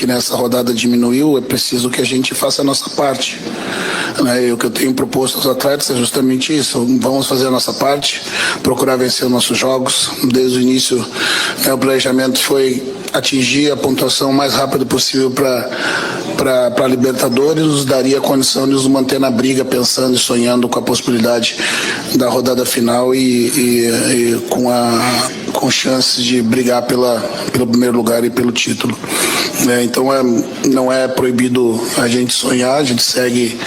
que nessa rodada diminuiu, é preciso que a gente faça a nossa parte. Né? E o que eu tenho proposto aos atletas é justamente isso: vamos fazer a nossa parte, procurar vencer os nossos jogos. Desde o início, o planejamento foi atingir a pontuação mais rápido possível para a Libertadores, nos daria a condição de nos manter na briga, pensando e sonhando com a possibilidade da rodada final e com chances de brigar pelo primeiro lugar e pelo título. Então não é proibido a gente sonhar, a gente segue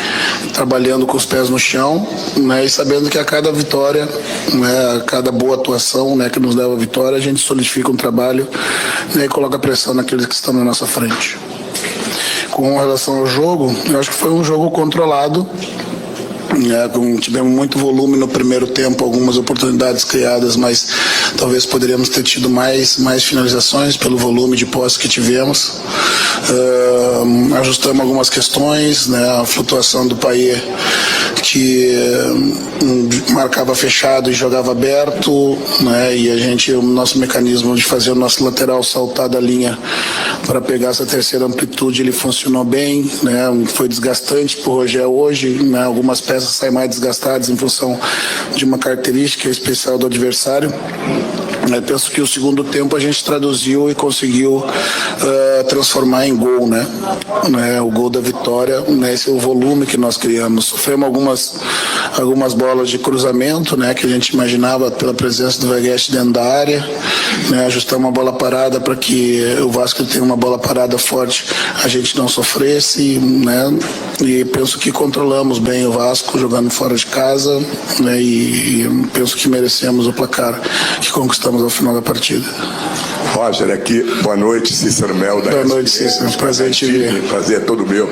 trabalhando com os pés no chão, né, e sabendo que a cada vitória, né, a cada boa atuação, né, que nos leva à vitória, a gente solidifica um trabalho, né, e coloca pressão naqueles que estão na nossa frente. Com relação ao jogo, eu acho que foi um jogo controlado. Tivemos muito volume no primeiro tempo, algumas oportunidades criadas, mas talvez poderíamos ter tido mais finalizações pelo volume de posse que tivemos. Ajustamos algumas questões, né, a flutuação do Payet, que marcava fechado e jogava aberto, né, e o nosso mecanismo de fazer o nosso lateral saltar da linha para pegar essa terceira amplitude, ele funcionou bem, né, foi desgastante para o Rogério hoje, né, algumas peças saem mais desgastadas em função de uma característica especial do adversário. Eu penso que o segundo tempo a gente traduziu e conseguiu transformar em gol, né? O gol da vitória, né? Esse é o volume que nós criamos. Sofremos algumas bolas de cruzamento, né? Que a gente imaginava pela presença do Veguete dentro da área, né? Ajustamos uma bola parada para que o Vasco tenha uma bola parada forte, a gente não sofresse, né? E penso que controlamos bem o Vasco jogando fora de casa, né? E penso que merecemos o placar que conquistamos ao final da partida. Roger, aqui, boa noite, Cícero Melo da Boa noite, Cícero, prazer te ver. Prazer é todo meu.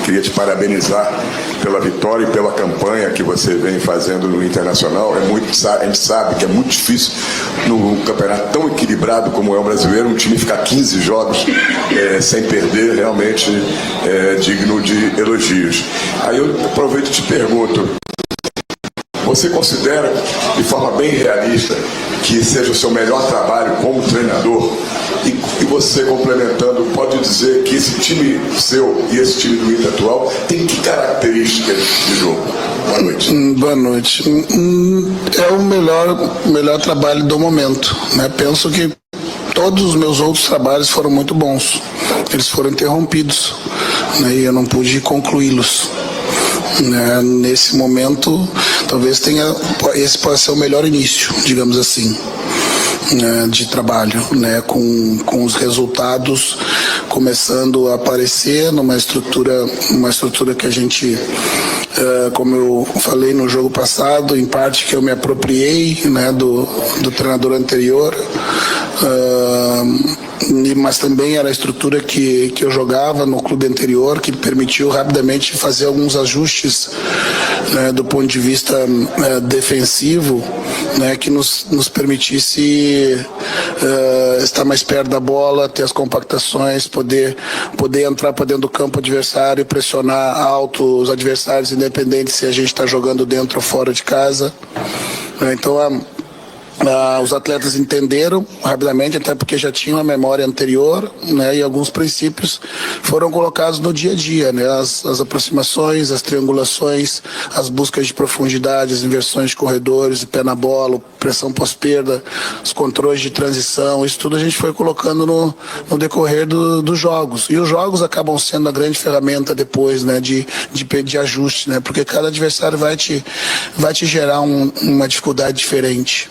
Queria te parabenizar pela vitória e pela campanha que você vem fazendo no Internacional. A gente sabe que é muito difícil num campeonato tão equilibrado como é o brasileiro, um time ficar 15 jogos sem perder, realmente é digno de elogios. Aí eu aproveito e te pergunto, você considera, de forma bem realista, que seja o seu melhor trabalho como treinador? E você, complementando, pode dizer que esse time seu e esse time do Inter atual tem que características de jogo? Boa noite. Boa noite. É o melhor trabalho do momento, né? Penso que todos os meus outros trabalhos foram muito bons. Eles foram interrompidos, né? E eu não pude concluí-los. Nesse momento, talvez esse possa ser o melhor início, digamos assim, de trabalho, né, com os resultados começando a aparecer numa estrutura que a gente, como eu falei no jogo passado, em parte que eu me apropriei, né, do treinador anterior, mas também era a estrutura que eu jogava no clube anterior, que permitiu rapidamente fazer alguns ajustes, né, do ponto de vista defensivo, né, que nos permitisse estar mais perto da bola, ter as compactações, poder entrar para dentro do campo adversário, pressionar alto os adversários, independente se a gente está jogando dentro ou fora de casa. Então, os atletas entenderam rapidamente, até porque já tinham a memória anterior, né, e alguns princípios foram colocados no dia a dia, né, as aproximações, as triangulações, as buscas de profundidade, as inversões de corredores, de pé na bola, pressão pós-perda, os controles de transição, isso tudo a gente foi colocando no decorrer dos jogos. E os jogos acabam sendo a grande ferramenta depois, né, de ajuste, né, porque cada adversário vai te gerar uma dificuldade diferente.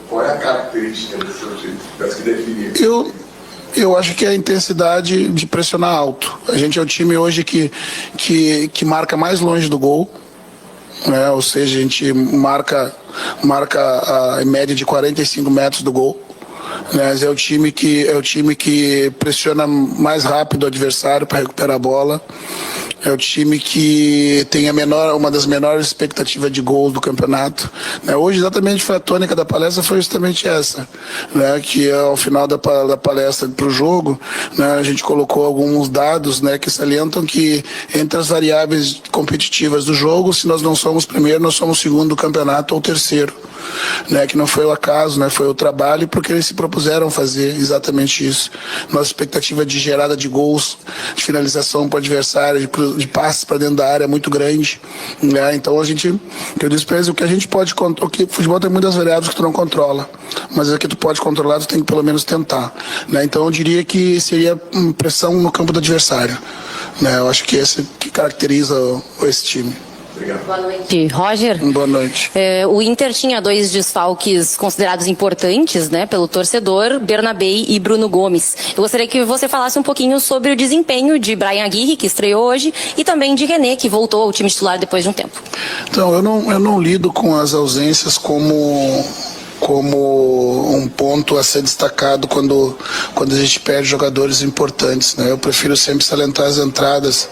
Qual é a característica do seu time? Parece que definir. Eu acho que é a intensidade de pressionar alto. A gente é o time hoje que marca mais longe do gol, né? Ou seja, a gente marca em média de 45 metros do gol. Mas é o time que pressiona mais rápido o adversário para recuperar a bola. É o time que tem uma das menores expectativas de gols do campeonato. Hoje, exatamente, a tônica da palestra foi justamente essa, né? Que ao final da palestra para o jogo, né, a gente colocou alguns dados, né, que salientam que entre as variáveis competitivas do jogo, se nós não somos primeiro, nós somos segundo do campeonato ou terceiro. né, que não foi o acaso, né, foi o trabalho, porque eles se propuseram fazer exatamente isso. Nossa expectativa de gerada de gols, de finalização para o adversário, de passes para dentro da área é muito grande, né? Então a gente, eu disse para eles, o que a gente pode controlar, o futebol tem muitas variáveis que tu não controla, mas o que tu pode controlar, tu tem que pelo menos tentar, né? Então eu diria que seria pressão no campo do adversário, né? Eu acho que esse que caracteriza esse time. Obrigado. Boa noite, Roger. Boa noite. O Inter tinha 2 desfalques considerados importantes, né, pelo torcedor, Bernabei e Bruno Gomes. Eu gostaria que você falasse um pouquinho sobre o desempenho de Bryan Aguirre, que estreou hoje, e também de René, que voltou ao time titular depois de um tempo. Então, eu não lido com as ausências como um ponto a ser destacado quando a gente perde jogadores importantes, né? Eu prefiro sempre salientar as entradas,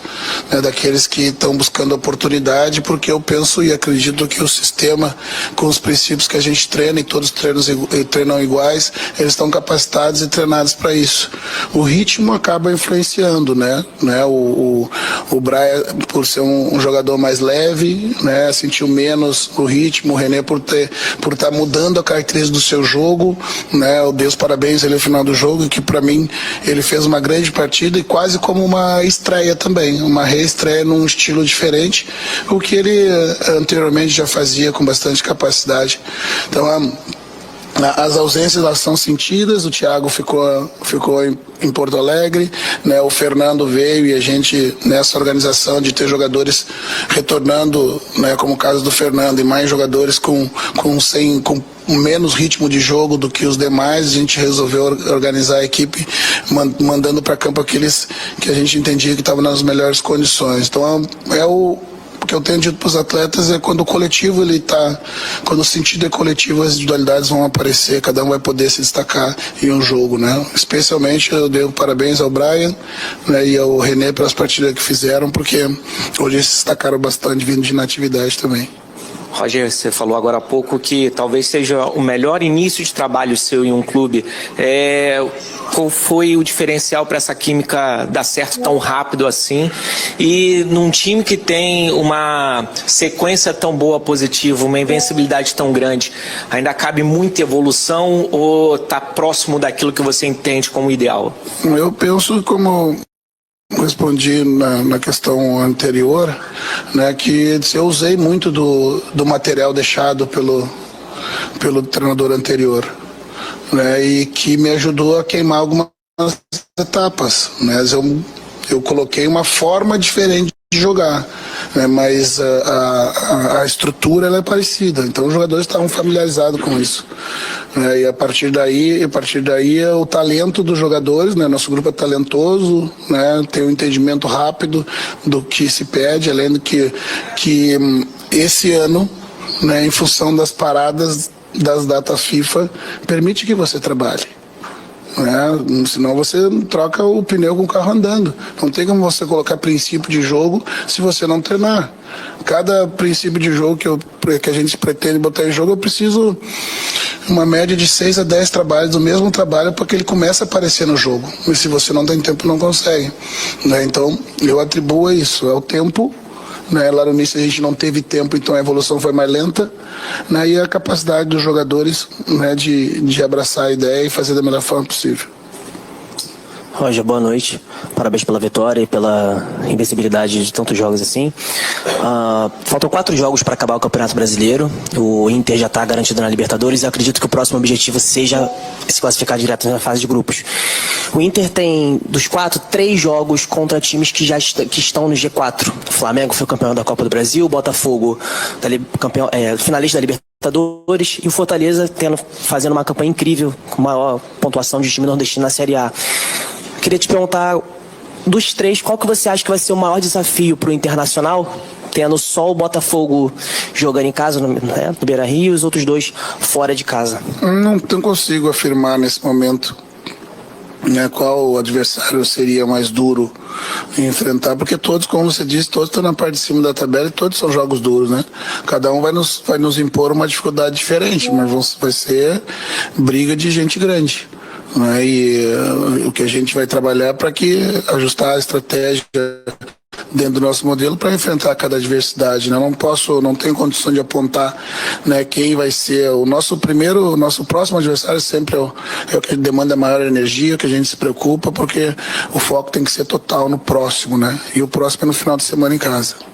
né, daqueles que estão buscando oportunidade, porque eu penso e acredito que o sistema, com os princípios que a gente treina, e todos treinam iguais, eles estão capacitados e treinados para isso. O ritmo acaba influenciando, né? O Bryan, por ser um jogador mais leve, né, sentiu menos o ritmo, o René por estar mudando a característica do seu jogo, né? Eu dei os parabéns ele no final do jogo, que para mim ele fez uma grande partida e quase como uma estreia também, uma reestreia num estilo diferente, o que ele anteriormente já fazia com bastante capacidade. Então as ausências, elas são sentidas. O Thiago ficou em Porto Alegre, né? O Fernando veio e a gente, nessa organização de ter jogadores retornando, né, como o caso do Fernando, e mais jogadores com menos ritmo de jogo do que os demais, a gente resolveu organizar a equipe mandando para campo aqueles que a gente entendia que estavam nas melhores condições. Então o que eu tenho dito para os atletas é quando o coletivo quando o sentido é coletivo, as individualidades vão aparecer, cada um vai poder se destacar em um jogo, né? Especialmente eu dei parabéns ao Bryan, né, e ao René pelas partidas que fizeram, porque hoje eles se destacaram bastante vindo de inatividade também. Roger, você falou agora há pouco que talvez seja o melhor início de trabalho seu em um clube. Qual foi o diferencial para essa química dar certo tão rápido assim? E num time que tem uma sequência tão boa positiva, uma invencibilidade tão grande, ainda cabe muita evolução ou está próximo daquilo que você entende como ideal? Eu penso, como respondi na questão anterior, né, que eu usei muito do material deixado pelo treinador anterior, né, e que me ajudou a queimar algumas etapas, né? Eu coloquei uma forma diferente de jogar, né, mas a estrutura ela é parecida, então os jogadores estavam familiarizados com isso, né, e a partir daí o talento dos jogadores, né, nosso grupo é talentoso, né, tem um entendimento rápido do que se pede, além do que esse ano, né, em função das paradas das datas FIFA, permite que você trabalhe. Senão você troca o pneu com o carro andando. Não tem como você colocar princípio de jogo se você não treinar. Cada princípio de jogo que a gente pretende botar em jogo, eu preciso uma média de 6 a 10 trabalhos do mesmo trabalho para que ele comece a aparecer no jogo. E se você não tem tempo, não consegue, né? Então eu atribuo a isso, é o tempo, né? Lá no início a gente não teve tempo, então a evolução foi mais lenta, né? E a capacidade dos jogadores, né, de abraçar a ideia e fazer da melhor forma possível. Roger, boa noite. Parabéns pela vitória e pela invencibilidade de tantos jogos assim. Faltam 4 jogos para acabar o Campeonato Brasileiro. O Inter já está garantido na Libertadores e acredito que o próximo objetivo seja se classificar direto na fase de grupos. O Inter tem, dos 4, 3 jogos contra times que estão no G4. O Flamengo foi campeão da Copa do Brasil, o Botafogo finalista da Libertadores e o Fortaleza fazendo uma campanha incrível, com maior pontuação de time nordestino na Série A. Queria te perguntar, dos 3, qual que você acha que vai ser o maior desafio para o Internacional, tendo só o Botafogo jogando em casa, no Beira-Rio, e os outros 2 fora de casa? Não consigo afirmar nesse momento, né, qual adversário seria mais duro em enfrentar, porque todos, como você disse, todos estão na parte de cima da tabela e todos são jogos duros, né? Cada um vai nos impor uma dificuldade diferente, mas vai ser briga de gente grande, né? E o que a gente vai trabalhar para que ajustar a estratégia dentro do nosso modelo para enfrentar cada adversidade, né? Não tenho condição de apontar, né, quem vai ser o nosso próximo adversário. Sempre é o que demanda maior energia, que a gente se preocupa, porque o foco tem que ser total no próximo, né? E o próximo é no final de semana em casa.